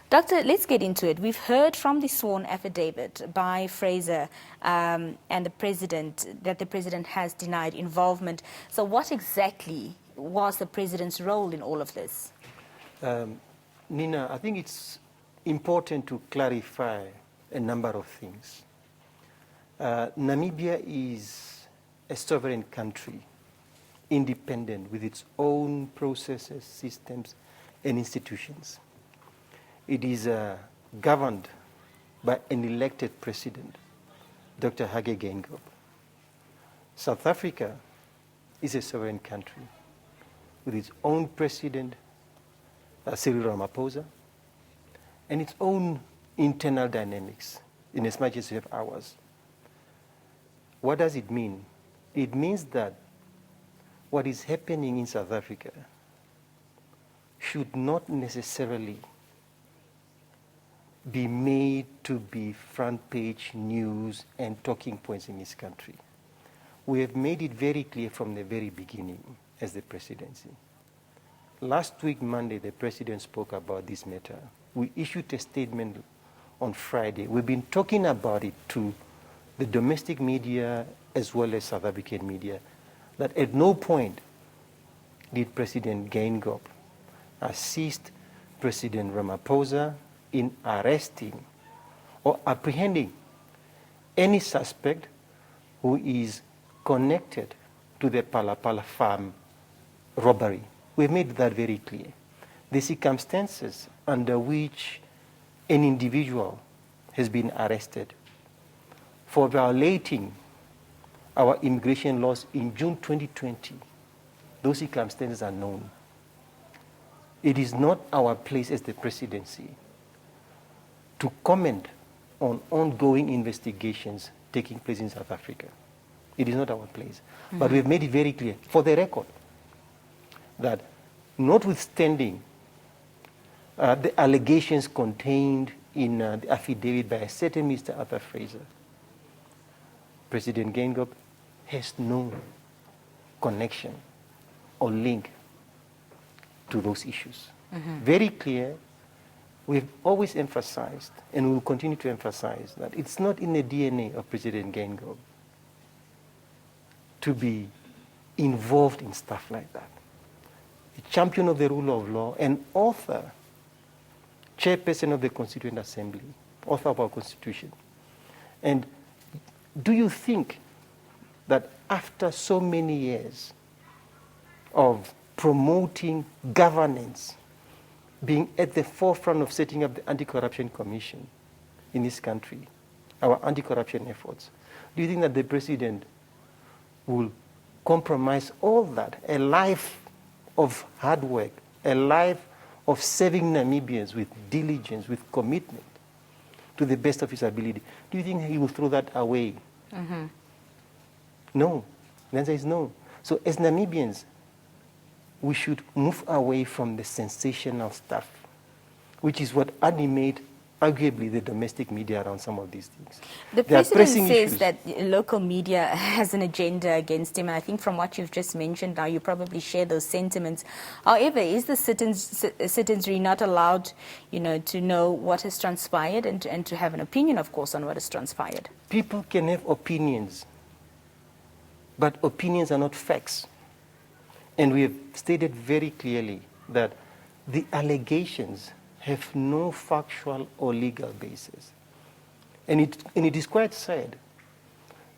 Doctor, let's get into it. We've heard from the sworn affidavit by Fraser and the president that the president has denied involvement. So what exactly was the president's role in all of this? Nina, I think it's important to clarify a number of things. Namibia is a sovereign country, independent with its own processes, systems, and institutions. It is governed by an elected president, Dr. Hage Geingob. South Africa is a sovereign country with its own president, Cyril Ramaphosa, and its own internal dynamics, in as much as we have ours. What does it mean? It means that what is happening in South Africa should not necessarily be made to be front page news and talking points in this country. We have made it very clear from the very beginning as the presidency. Last week, Monday, the president spoke about this matter. We issued a statement on Friday. We've been talking about it to the domestic media as well as South African media, that at no point did President Geingob assist President Ramaphosa in arresting or apprehending any suspect who is connected to the Phala Phala Farm robbery. We've made that very clear. The circumstances under which an individual has been arrested for violating our immigration laws in June 2020, those circumstances are known. It is not our place as the presidency to comment on ongoing investigations taking place in South Africa. It is not our place. Mm-hmm. But we've made it very clear, for the record, that notwithstanding the allegations contained in the affidavit by a certain Mr. Arthur Fraser, President Geingob has no connection or link to those issues. Mm-hmm. Very clear. We've always emphasized, and we will continue to emphasize, that it's not in the DNA of President Geingob to be involved in stuff like that. A champion of the rule of law, an author, chairperson of the Constituent Assembly, author of our Constitution. And do you think that after so many years of promoting governance, being at the forefront of setting up the Anti-Corruption Commission in this country, our anti-corruption efforts, do you think that the president will compromise all that, a life of hard work, a life of serving Namibians with diligence, with commitment, to the best of his ability? Do you think he will throw that away? Mm-hmm. No. The answer is no. So as Namibians, we should move away from the sensational stuff, which is what animates, arguably, the domestic media around some of these things. The president says that local media has an agenda against him, and I think from what you've just mentioned now, you probably share those sentiments. However, is the citizenry not allowed, to know what has transpired and to have an opinion, of course, on what has transpired? People can have opinions, but opinions are not facts. And we have stated very clearly that the allegations have no factual or legal basis. And it is quite sad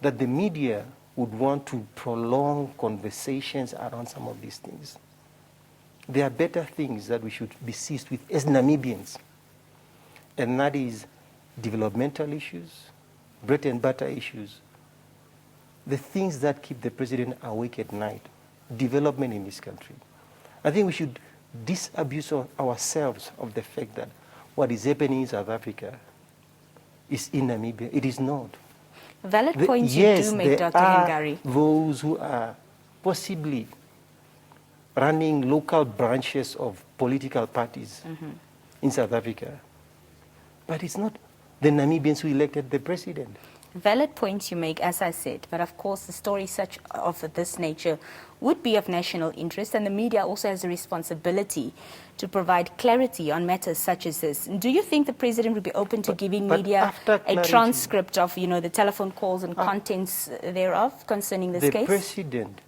that the media would want to prolong conversations around some of these things. There are better things that we should be seized with as Namibians, and that is developmental issues, bread and butter issues, the things that keep the president awake at night, development in this country. I think we should disabuse ourselves of the fact that what is happening in South Africa is in Namibia. It is not. Valid points you do make, Dr. Hengari. Those who are possibly running local branches of political parties in South Africa. But it's not the Namibians who elected the president. Valid points you make, as I said, but of course the story such of this nature would be of national interest, and the media also has a responsibility to provide clarity on matters such as this. Do you think the President would be open to giving media a transcript of, the telephone calls and contents thereof concerning this case? The President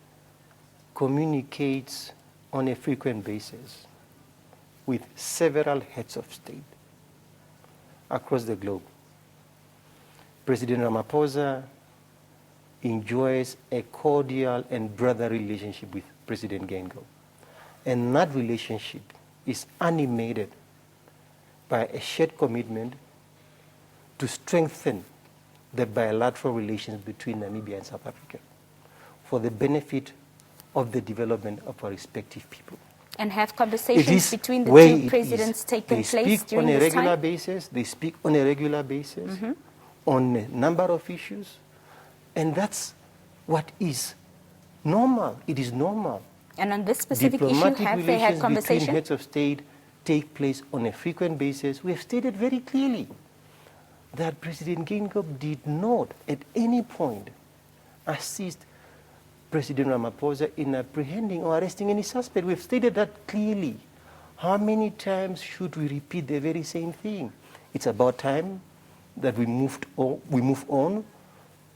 communicates on a frequent basis with several heads of state across the globe. President Ramaphosa enjoys a cordial and brotherly relationship with President Geingob. And that relationship is animated by a shared commitment to strengthen the bilateral relations between Namibia and South Africa for the benefit of the development of our respective people. And have conversations between the two presidents taken place during this time? They speak on a regular basis on a number of issues, and that's what is normal. It is normal. And on this specific issue, have they had conversations? Between heads of state take place on a frequent basis. We have stated very clearly that President Geingob did not at any point assist President Ramaphosa in apprehending or arresting any suspect. We have stated that clearly. How many times should we repeat the very same thing? It's about time that we move on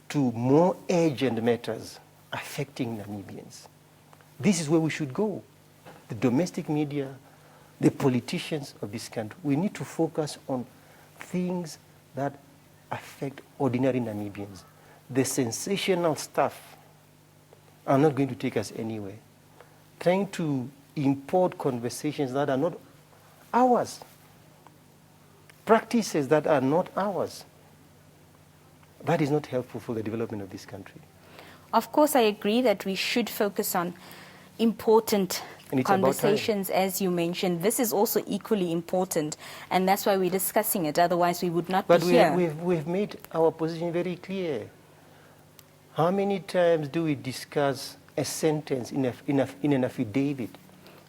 to more urgent matters affecting Namibians. This is where we should go. The domestic media, the politicians of this country, we need to focus on things that affect ordinary Namibians. The sensational stuff are not going to take us anywhere. Trying to import conversations that are not ours, practices that are not ours, that is not helpful for the development of this country. Of course, I agree that we should focus on important conversations, as you mentioned. This is also equally important, and that's why we're discussing it. Otherwise, we would not be here. But we've made our position very clear. How many times do we discuss a sentence in an affidavit?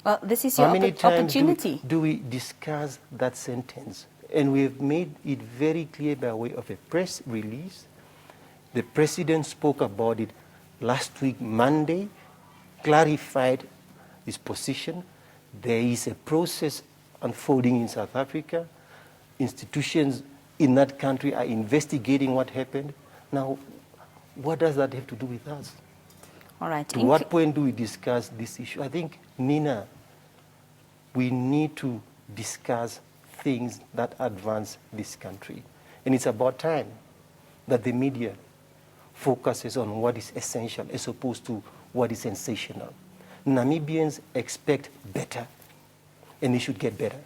Well, this is your opportunity. How many times do we discuss that sentence? And we've made it very clear by way of a press release. The President spoke about it last week, Monday, clarified his position. There is a process unfolding in South Africa. Institutions in that country are investigating what happened. Now, what does that have to do with us? All right. To what point do we discuss this issue? I think, Nina, we need to discuss things that advance this country. And it's about time that the media focuses on what is essential as opposed to what is sensational. Namibians expect better, and they should get better.